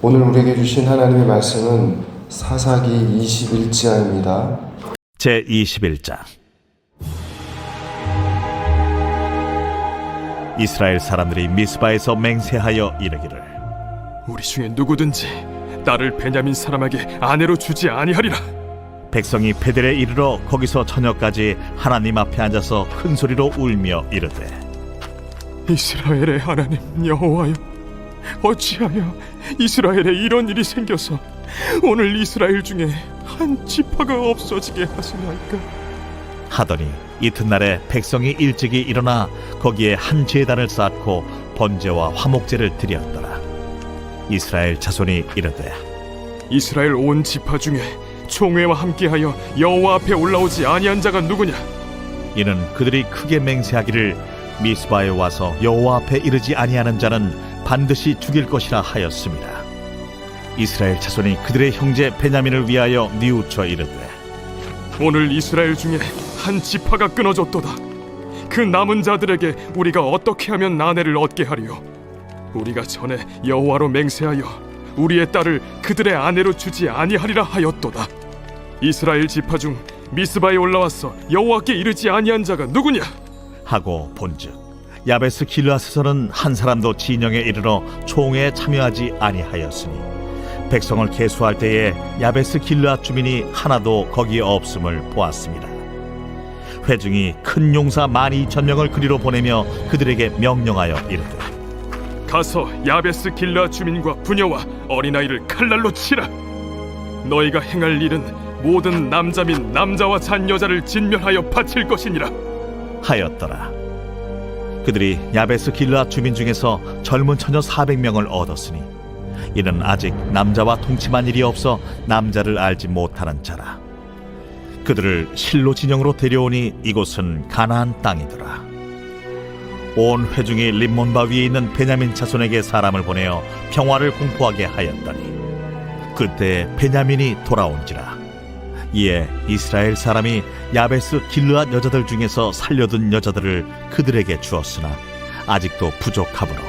오늘 우리에게 주신 하나님의 말씀은 사사기 21장입니다. 제21장. 이스라엘 사람들이 미스바에서 맹세하여 이르기를, 우리 중에 누구든지 딸을 베냐민 사람에게 아내로 주지 아니하리라. 백성이 베델에 이르러 거기서 저녁까지 하나님 앞에 앉아서 큰 소리로 울며 이르되, 이스라엘의 하나님 여호와여, 어찌하여 이스라엘에 이런 일이 생겨서 오늘 이스라엘 중에 한 지파가 없어지게 하시나이까? 하더니 이튿날에 백성이 일찍이 일어나 거기에 한 제단을 쌓고 번제와 화목제를 드렸더라. 이스라엘 자손이 이르되, 이스라엘 온 지파 중에 총회와 함께하여 여호와 앞에 올라오지 아니한 자가 누구냐? 이는 그들이 크게 맹세하기를 미스바에 와서 여호와 앞에 이르지 아니하는 자는 반드시 죽일 것이라 하였습니다. 이스라엘 자손이 그들의 형제 베냐민을 위하여 뉘우쳐 이르되, 오늘 이스라엘 중에 한 지파가 끊어졌도다. 그 남은 자들에게 우리가 어떻게 하면 아내를 얻게 하리요? 우리가 전에 여호와로 맹세하여 우리의 딸을 그들의 아내로 주지 아니하리라 하였도다. 이스라엘 지파 중 미스바에 올라와서 여호와께 이르지 아니한 자가 누구냐? 하고 본즉 야베스 길르앗에서는 한 사람도 진영에 이르러 총회에 참여하지 아니하였으니 백성을 계수할 때에 야베스 길르앗 주민이 하나도 거기에 없음을 보았습니다. 회중이 큰 용사 12,000명을 그리로 보내며 그들에게 명령하여 이르되, 가서 야베스 길르앗 주민과 부녀와 어린아이를 칼날로 치라. 너희가 행할 일은 모든 남자 및 남자와 잔 여자를 진멸하여 바칠 것이니라 하였더라. 그들이 야베스 길르앗 주민 중에서 젊은 처녀 400명을 얻었으니 이는 아직 남자와 동침한 일이 없어 남자를 알지 못하는 자라. 그들을 실로 진영으로 데려오니 이곳은 가나안 땅이더라. 온 회중이 림몬바 위에 있는 베냐민 자손에게 사람을 보내어 평화를 공포하게 하였더니 그때 베냐민이 돌아온지라. 이에 이스라엘 사람이 야베스 길르앗 여자들 중에서 살려둔 여자들을 그들에게 주었으나 아직도 부족하므로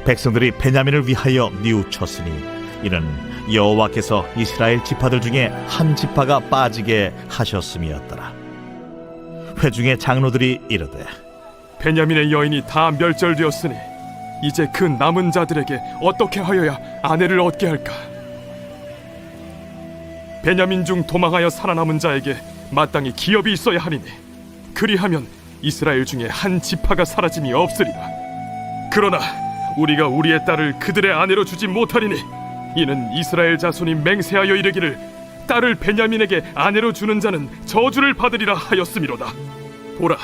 백성들이 베냐민을 위하여 뉘우쳤으니 이는 여호와께서 이스라엘 지파들 중에 한 지파가 빠지게 하셨음이었더라. 회중의 장로들이 이르되, 베냐민의 여인이 다 멸절되었으니 이제 그 남은 자들에게 어떻게 하여야 아내를 얻게 할까? 베냐민 중 도망하여 살아남은 자에게 마땅히 기업이 있어야 하리니 그리하면 이스라엘 중에 한 지파가 사라짐이 없으리라. 그러나 우리가 우리의 딸을 그들의 아내로 주지 못하리니 이는 이스라엘 자손이 맹세하여 이르기를 딸을 베냐민에게 아내로 주는 자는 저주를 받으리라 하였음이로다. 보라,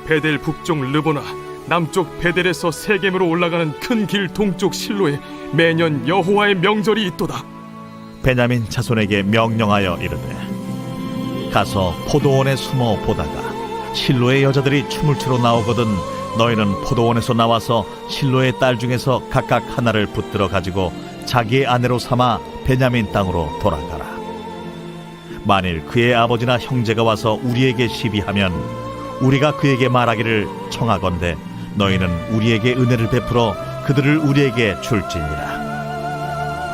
베델 북쪽 르보나 남쪽 베델에서 세겜으로 올라가는 큰 길 동쪽 실로에 매년 여호와의 명절이 있도다. 베냐민 자손에게 명령하여 이르되, 가서 포도원에 숨어 보다가 실로의 여자들이 춤을 추러 나오거든 너희는 포도원에서 나와서 실로의 딸 중에서 각각 하나를 붙들어 가지고 자기의 아내로 삼아 베냐민 땅으로 돌아가라. 만일 그의 아버지나 형제가 와서 우리에게 시비하면 우리가 그에게 말하기를 청하건대 너희는 우리에게 은혜를 베풀어 그들을 우리에게 줄지니라.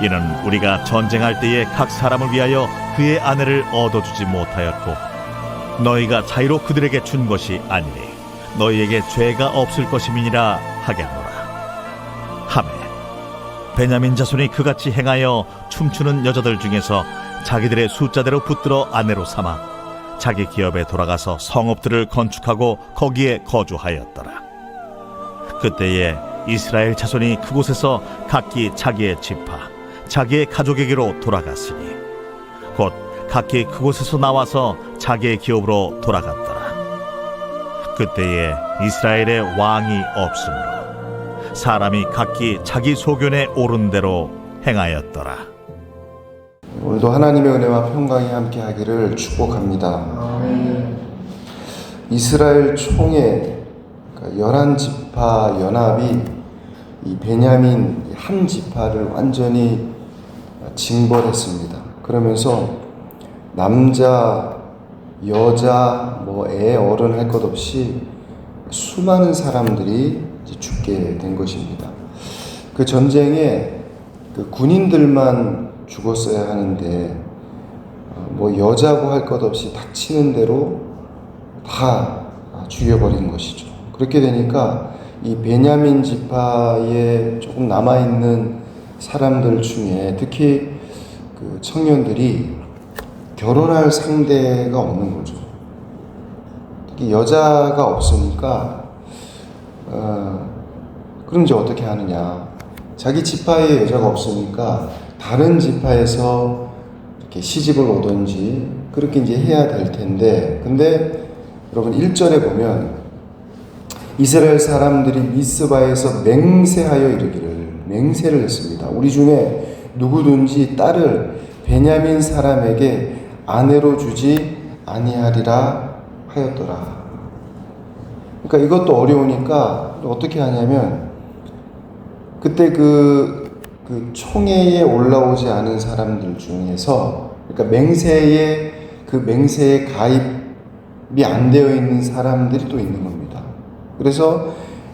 이는 우리가 전쟁할 때에 각 사람을 위하여 그의 아내를 얻어주지 못하였고 너희가 자유로 그들에게 준 것이 아니니 너희에게 죄가 없을 것임이니라 하겠노라 하매 베냐민 자손이 그같이 행하여 춤추는 여자들 중에서 자기들의 숫자대로 붙들어 아내로 삼아 자기 기업에 돌아가서 성읍들을 건축하고 거기에 거주하였더라. 그때에 이스라엘 자손이 그곳에서 각기 자기의 지파 자기의 가족에게로 돌아갔으니 곧 각기 그곳에서 나와서 자기의 기업으로 돌아갔더라. 그때에 이스라엘에 왕이 없으므로 사람이 각기 자기 소견에 오른 대로 행하였더라. 오늘도 하나님의 은혜와 평강이 함께하기를 축복합니다. 이스라엘 총회 11지파 연합이 이 베냐민 한 지파를 완전히 징벌했습니다. 그러면서 남자, 여자, 애, 어른 할 것 없이 수많은 사람들이 죽게 된 것입니다. 그 전쟁에 그 군인들만 죽었어야 하는데 뭐 여자고 할 것 없이 닥치는 대로 다 죽여버린 것이죠. 그렇게 되니까 이 베냐민 지파에 조금 남아있는 사람들 중에 특히 그 청년들이 결혼할 상대가 없는 거죠. 특히 여자가 없으니까 그럼 이제 어떻게 하느냐. 자기 지파에 여자가 없으니까 다른 지파에서 이렇게 시집을 오든지 그렇게 이제 해야 될 텐데, 근데 여러분 1절에 보면 이스라엘 사람들이 미스바에서 맹세하여 이르기를, 맹세를 했습니다. 우리 중에 누구든지 딸을 베냐민 사람에게 아내로 주지 아니하리라 하였더라. 그러니까 이것도 어려우니까 어떻게 하냐면, 그때 그 총회에 올라오지 않은 사람들 중에서, 그러니까 맹세에 가입이 안 되어 있는 사람들이 또 있는 겁니다. 그래서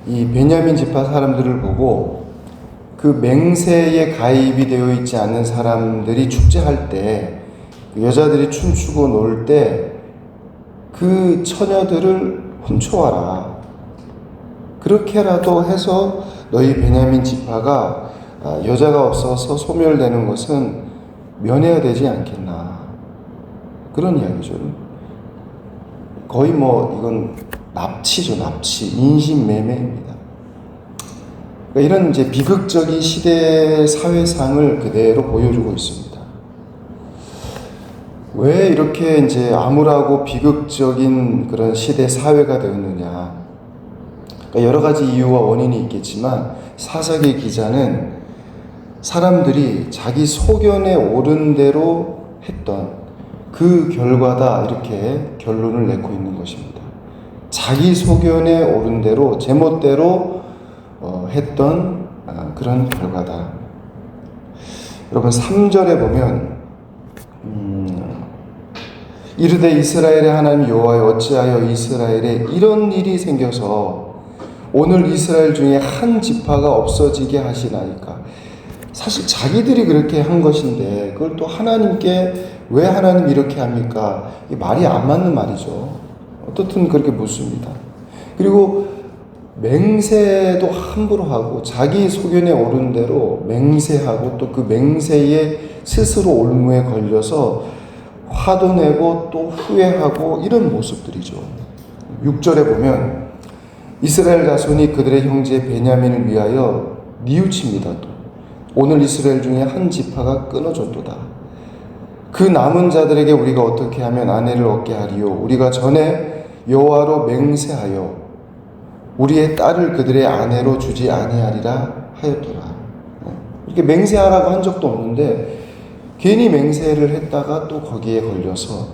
이 베냐민 지파 사람들을 보고 그 맹세에 가입이 되어 있지 않는 사람들이 축제할 때, 그 여자들이 춤추고 놀 때 그 처녀들을 훔쳐와라. 그렇게라도 해서 너희 베냐민 지파가 여자가 없어서 소멸되는 것은 면해야 되지 않겠나. 그런 이야기죠. 거의 뭐 이건 납치죠, 납치. 인신매매입니다. 그러니까 이런 이제 비극적인 시대 사회상을 그대로 보여주고 있습니다. 왜 이렇게 이제 암울하고 비극적인 그런 시대 사회가 되었느냐. 그러니까 여러 가지 이유와 원인이 있겠지만 사사기 기자는 사람들이 자기 소견에 옳은 대로 했던 그 결과다, 이렇게 결론을 내고 있는 것입니다. 자기 소견에 옳은 대로 제멋대로 했던 그런 결과다. 여러분 3절에 보면 이르되 이스라엘의 하나님 여호와여 어찌하여 이스라엘에 이런 일이 생겨서 오늘 이스라엘 중에 한 지파가 없어지게 하시나이까. 사실 자기들이 그렇게 한 것인데 그걸 또 하나님께 왜 하나님 이렇게 합니까? 이 말이 안 맞는 말이죠. 어떻든 그렇게 묻습니다. 그리고 맹세도 함부로 하고 자기 소견에 옳은 대로 맹세하고 또 그 맹세에 스스로 올무에 걸려서 화도 내고 또 후회하고 이런 모습들이죠. 6절에 보면 이스라엘 자손이 그들의 형제 베냐민을 위하여 뉘우칩니다. 또 오늘 이스라엘 중에 한 지파가 끊어졌도다. 그 남은 자들에게 우리가 어떻게 하면 아내를 얻게 하리요? 우리가 전에 여호와로 맹세하여 우리의 딸을 그들의 아내로 주지 아니하리라 하였더라. 이렇게 맹세하라고 한 적도 없는데 괜히 맹세를 했다가 또 거기에 걸려서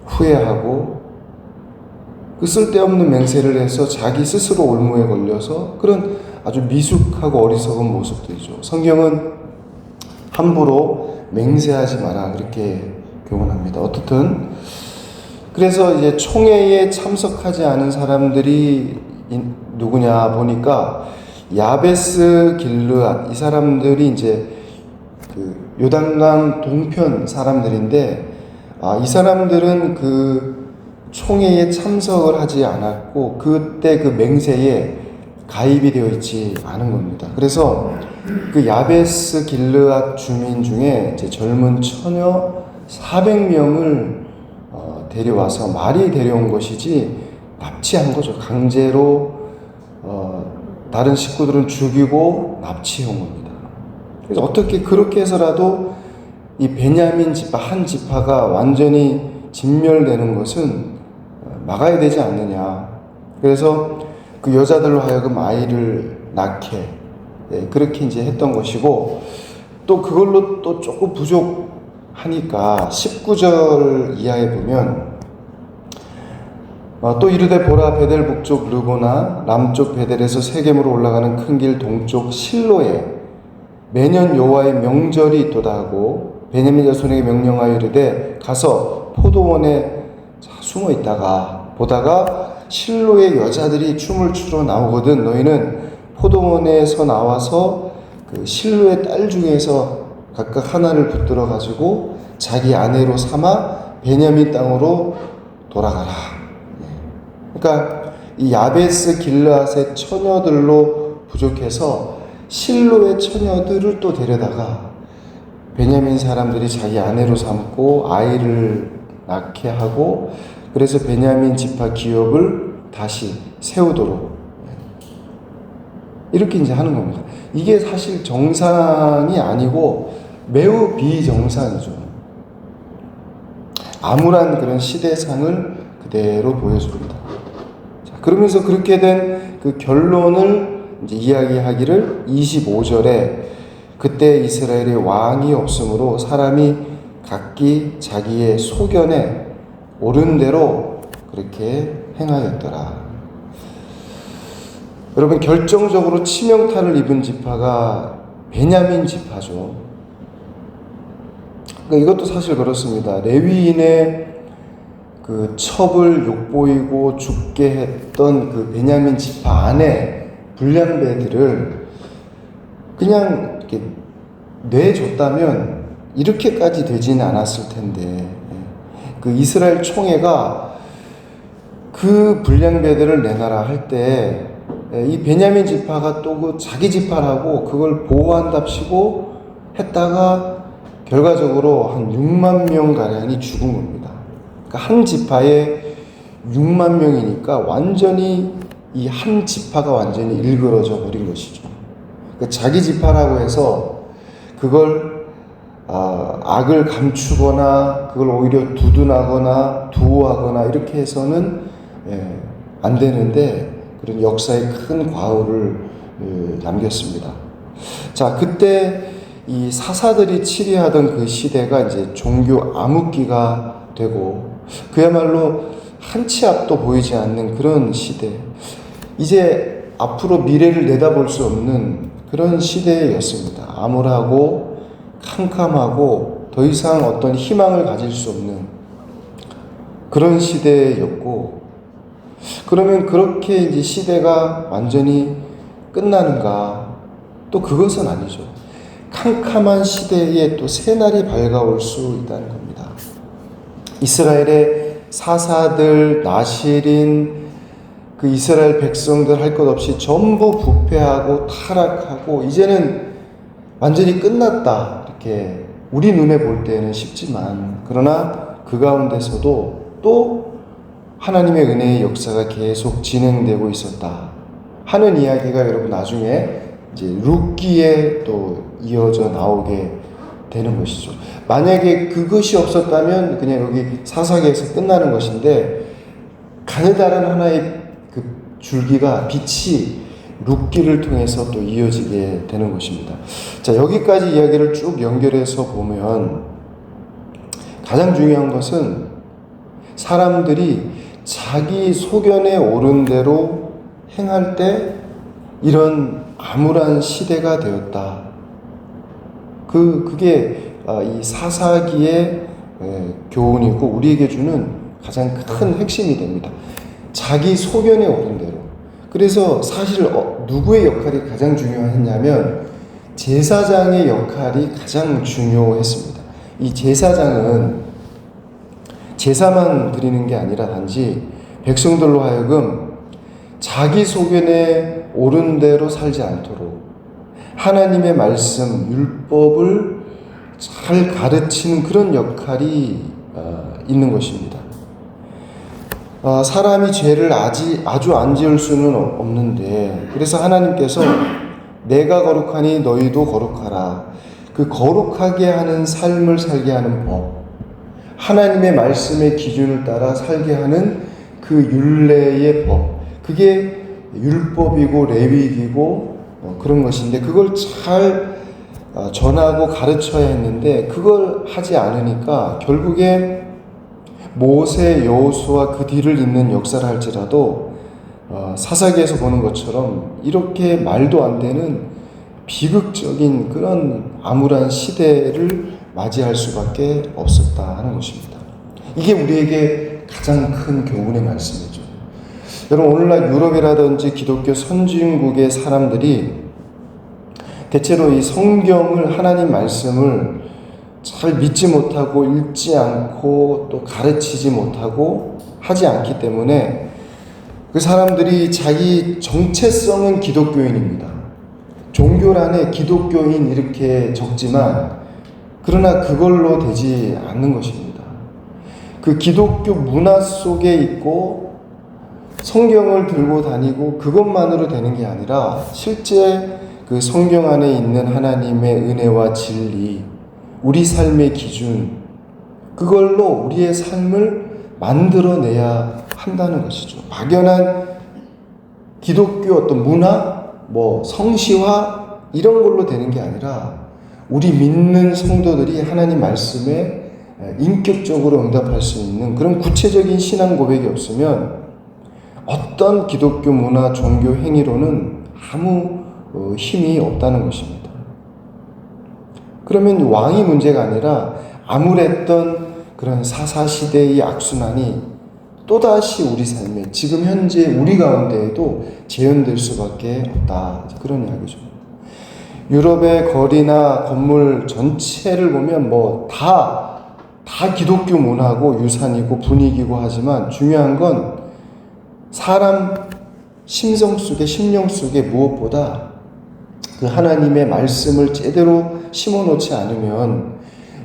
후회하고 그 쓸데없는 맹세를 해서 자기 스스로 올무에 걸려서 그런 아주 미숙하고 어리석은 모습들이죠. 성경은 함부로 맹세하지 마라 그렇게 교훈합니다. 어떻든 그래서 이제 총회에 참석하지 않은 사람들이 누구냐 보니까 야베스 길르앗, 이 사람들이 이제 그 요단강 동편 사람들인데 이 사람들은 그 총회에 참석을 하지 않았고 그때 그 맹세에 가입이 되어 있지 않은 겁니다. 그래서 그 야베스 길르앗 주민 중에 이제 젊은 처녀 400명을 데려와서 말이 데려온 것이지 납치한 거죠. 강제로 다른 식구들은 죽이고 납치해온 겁니다. 그래서 어떻게 그렇게 해서라도 이 베냐민 지파 한 지파가 완전히 진멸되는 것은 막아야 되지 않느냐. 그래서 그 여자들로 하여금 아이를 낳게 그렇게 이제 했던 것이고, 또 그걸로 또 조금 부족하니까 19절 이하에 보면 또 이르되 보라 베델 북쪽 르보나 남쪽 베델에서 세겜으로 올라가는 큰 길 동쪽 실로에 매년 여호와의 명절이 있도다 하고 베냐민 자손에게 명령하여 이르되 가서 포도원에 숨어 있다가 보다가 실로의 여자들이 춤을 추러 나오거든 너희는 포도원에서 나와서 그 실로의 딸 중에서 각각 하나를 붙들어 가지고 자기 아내로 삼아 베냐민 땅으로 돌아가라. 그러니까 이 야베스 길르앗의 처녀들로 부족해서 실로의 처녀들을 또 데려다가 베냐민 사람들이 자기 아내로 삼고 아이를 낳게 하고, 그래서 베냐민 지파 기업을 다시 세우도록 이렇게 이제 하는 겁니다. 이게 사실 정상이 아니고 매우 비정상이죠. 암울한 그런 시대상을 그대로 보여줍니다. 자, 그러면서 그렇게 된 그 결론을 이제 이야기하기를 25절에 그때 이스라엘에 왕이 없으므로 사람이 각기 자기의 소견에 옳은 대로 그렇게 행하였더라. 여러분, 결정적으로 치명타를 입은 지파가 베냐민 지파죠. 그러니까 이것도 사실 그렇습니다. 레위인의 그 첩을 욕보이고 죽게 했던 그 베냐민 지파 안에 불량배들을 그냥 이렇게 내줬다면 이렇게까지 되지는 않았을 텐데, 그 이스라엘 총회가 그 불량배들을 내놔라 할 때 이 베냐민 지파가 또 그 자기 지파라고 그걸 보호한답시고 했다가 결과적으로 한 6만 명 가량이 죽은 겁니다. 그러니까 한 지파에 6만 명이니까 완전히 이 한 지파가 완전히 일그러져 버린 것이죠. 그러니까 자기 지파라고 해서 그걸 악을 감추거나 그걸 오히려 두둔하거나 두호하거나 이렇게 해서는 안 되는데 그런 역사의 큰 과오를 남겼습니다. 자, 그때 이 사사들이 치리하던 그 시대가 이제 종교 암흑기가 되고 그야말로 한치 앞도 보이지 않는 그런 시대, 이제 앞으로 미래를 내다볼 수 없는 그런 시대였습니다. 암울하고 캄캄하고 더 이상 어떤 희망을 가질 수 없는 그런 시대였고, 그러면 그렇게 이제 시대가 완전히 끝나는가? 또 그것은 아니죠. 캄캄한 시대에 또 새날이 밝아올 수 있다는 겁니다. 이스라엘의 사사들, 나실인 그 이스라엘 백성들 할 것 없이 전부 부패하고 타락하고 이제는 완전히 끝났다, 이렇게 우리 눈에 볼 때는 쉽지만, 그러나 그 가운데서도 또 하나님의 은혜의 역사가 계속 진행되고 있었다 하는 이야기가 여러분 나중에 이제 룻기에 또 이어져 나오게 되는 것이죠. 만약에 그것이 없었다면 그냥 여기 사사기에서 끝나는 것인데, 가느다란 하나의 그 줄기가 빛이 룻기를 통해서 또 이어지게 되는 것입니다. 자, 여기까지 이야기를 쭉 연결해서 보면 가장 중요한 것은 사람들이 자기 소견에 옳은 대로 행할 때 이런 암울한 시대가 되었다. 그게 이 사사기의 교훈이고 우리에게 주는 가장 큰 핵심이 됩니다. 자기 소견에 옳은 대로. 그래서 사실 누구의 역할이 가장 중요했냐면 제사장의 역할이 가장 중요했습니다. 이 제사장은 제사만 드리는 게 아니라 단지 백성들로 하여금 자기 소견에 옳은 대로 살지 않도록 하나님의 말씀, 율법을 잘 가르치는 그런 역할이 있는 것입니다. 사람이 죄를 아주 안 지을 수는 없는데, 그래서 하나님께서 내가 거룩하니 너희도 거룩하라, 그 거룩하게 하는 삶을 살게 하는 법, 하나님의 말씀의 기준을 따라 살게 하는 그 율례의 법, 그게 율법이고 레위기고 그런 것인데, 그걸 잘 전하고 가르쳐야 했는데 그걸 하지 않으니까 결국에 모세, 여호수아 그 뒤를 잇는 역사를 할지라도 사사기에서 보는 것처럼 이렇게 말도 안 되는 비극적인 그런 암울한 시대를 맞이할 수밖에 없었다 하는 것입니다. 이게 우리에게 가장 큰 교훈의 말씀이죠. 여러분, 오늘날 유럽이라든지 기독교 선진국의 사람들이 대체로 이 성경을, 하나님 말씀을 잘 믿지 못하고 읽지 않고 또 가르치지 못하고 하지 않기 때문에 그 사람들이 자기 정체성은 기독교인입니다. 종교란에 기독교인 이렇게 적지만 그러나 그걸로 되지 않는 것입니다. 그 기독교 문화 속에 있고 성경을 들고 다니고 그것만으로 되는 게 아니라 실제 그 성경 안에 있는 하나님의 은혜와 진리, 우리 삶의 기준, 그걸로 우리의 삶을 만들어내야 한다는 것이죠. 막연한 기독교 어떤 문화, 성시화 이런 걸로 되는 게 아니라 우리 믿는 성도들이 하나님 말씀에 인격적으로 응답할 수 있는 그런 구체적인 신앙 고백이 없으면 어떤 기독교 문화, 종교 행위로는 아무 힘이 없다는 것입니다. 그러면 왕이 문제가 아니라 아무랬던 그런 사사시대의 악순환이 또다시 우리 삶에 지금 현재 우리 가운데에도 재현될 수밖에 없다. 그런 이야기죠. 유럽의 거리나 건물 전체를 보면 다 기독교 문화고 유산이고 분위기고 하지만 중요한 건 사람 심성 속에 무엇보다 그 하나님의 말씀을 제대로 심어놓지 않으면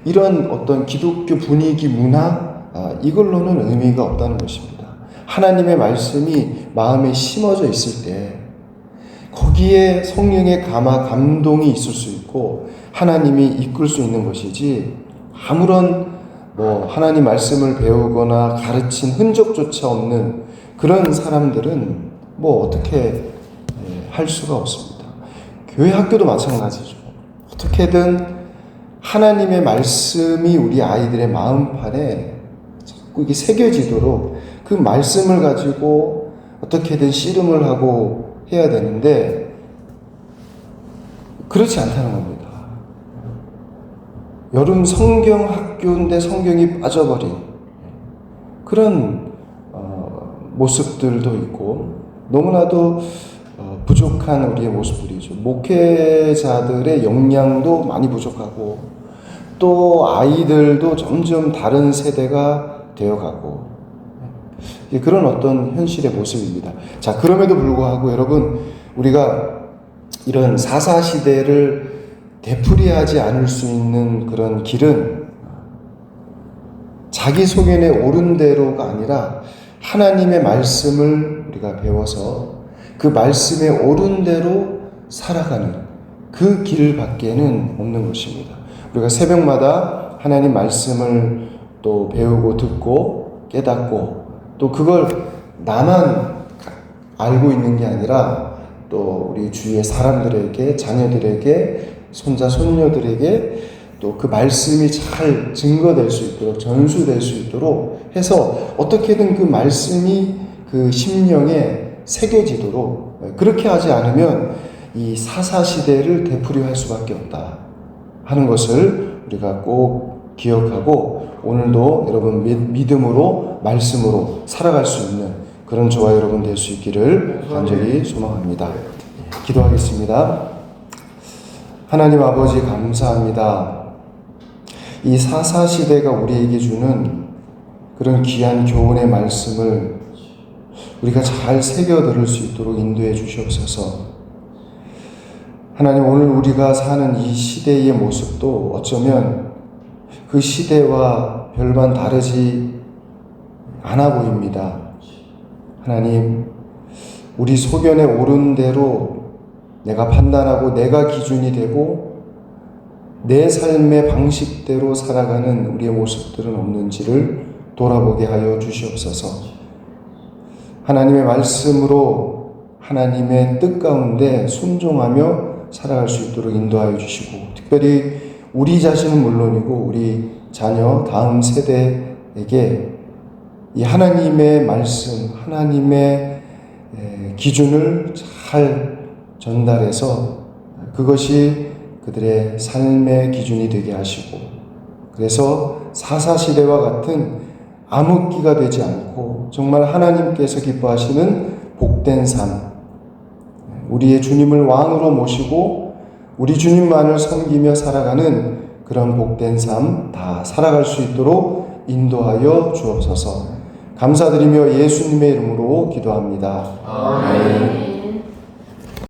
이런 어떤 기독교 분위기 문화 이걸로는 의미가 없다는 것입니다. 하나님의 말씀이 마음에 심어져 있을 때 거기에 성령의 감동이 있을 수 있고 하나님이 이끌 수 있는 것이지 아무런 하나님 말씀을 배우거나 가르친 흔적조차 없는 그런 사람들은 어떻게 할 수가 없습니다. 교회 학교도 마찬가지죠. 어떻게든 하나님의 말씀이 우리 아이들의 마음판에 자꾸 이게 새겨지도록 그 말씀을 가지고 어떻게든 씨름을 하고 해야 되는데 그렇지 않다는 겁니다. 여름 성경 학교인데 성경이 빠져버린 그런 모습들도 있고 너무나도 부족한 우리의 모습들이죠. 목회자들의 역량도 많이 부족하고 또 아이들도 점점 다른 세대가 되어가고 그런 어떤 현실의 모습입니다. 자, 그럼에도 불구하고 여러분 우리가 이런 사사시대를 되풀이하지 않을 수 있는 그런 길은 자기 소견에 옳은 대로가 아니라 하나님의 말씀을 우리가 배워서 그 말씀에 옳은 대로 살아가는 그 길밖에는 없는 것입니다. 우리가 새벽마다 하나님 말씀을 또 배우고 듣고 깨닫고 또 그걸 나만 알고 있는 게 아니라 또 우리 주위의 사람들에게, 자녀들에게, 손자, 손녀들에게 또 그 말씀이 잘 증거될 수 있도록, 전수될 수 있도록 해서 어떻게든 그 말씀이 그 심령에 새겨지도록, 그렇게 하지 않으면 이 사사시대를 되풀이할 수밖에 없다 하는 것을 우리가 꼭 기억하고 오늘도 여러분 믿음으로 말씀으로 살아갈 수 있는 그런 저와 여러분 될 수 있기를 간절히 소망합니다. 기도하겠습니다. 하나님 아버지 감사합니다. 이 사사시대가 우리에게 주는 그런 귀한 교훈의 말씀을 우리가 잘 새겨 들을 수 있도록 인도해 주시옵소서. 하나님, 오늘 우리가 사는 이 시대의 모습도 어쩌면 그 시대와 별반 다르지 않아 보입니다. 하나님, 우리 소견에 옳은 대로 내가 판단하고 내가 기준이 되고 내 삶의 방식대로 살아가는 우리의 모습들은 없는지를 돌아보게 하여 주시옵소서. 하나님의 말씀으로 하나님의 뜻 가운데 순종하며 살아갈 수 있도록 인도하여 주시고 특별히 우리 자신은 물론이고 우리 자녀 다음 세대에게 이 하나님의 말씀, 하나님의 기준을 잘 전달해서 그것이 그들의 삶의 기준이 되게 하시고 그래서 사사시대와 같은 암흑기가 되지 않고 정말 하나님께서 기뻐하시는 복된 삶, 우리의 주님을 왕으로 모시고 우리 주님만을 섬기며 살아가는 그런 복된 삶 다 살아갈 수 있도록 인도하여 주옵소서. 감사드리며 예수님의 이름으로 기도합니다. 아멘.